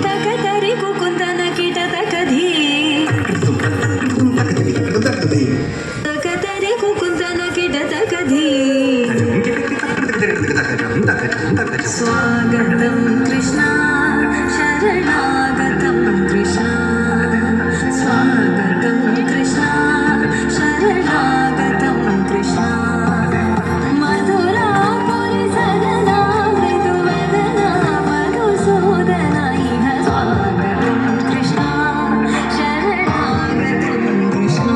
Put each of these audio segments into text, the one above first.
తకతరి కుకుందన కిట తకధి తకతరి కుకుందన కిట తకధి స్వాగతం కృష్ణ శరణాగతం కృష్ణ స్వాగతం కృష్ణ శరణాగతం కృష్ణ మధురాపురి సదనా మృదువదనా మధుసూదన ఇహ స్వాగతం కృష్ణ శరణాగతం కృష్ణ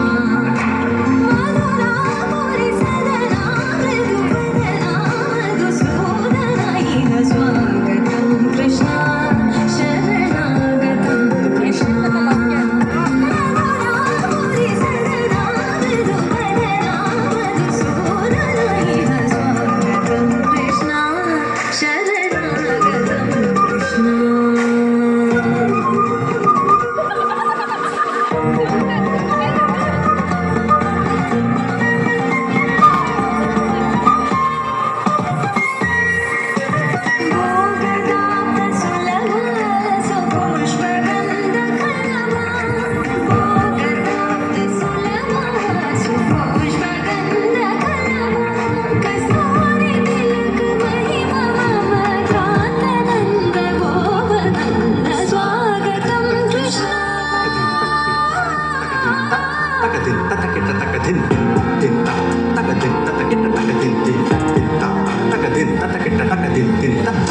మధురాపురి సదనా మృదువదనా మధుసూదన ఇహ స్వాగతం కృష్ణ శరణాగతం కృష్ణ మధురాపురి సదనా మృదువదనా మధుసూదన ఇహ స్వాగతం కృష్ణ శరణాగతం కృష్ణ స్వాగతం కృష్ణ Tin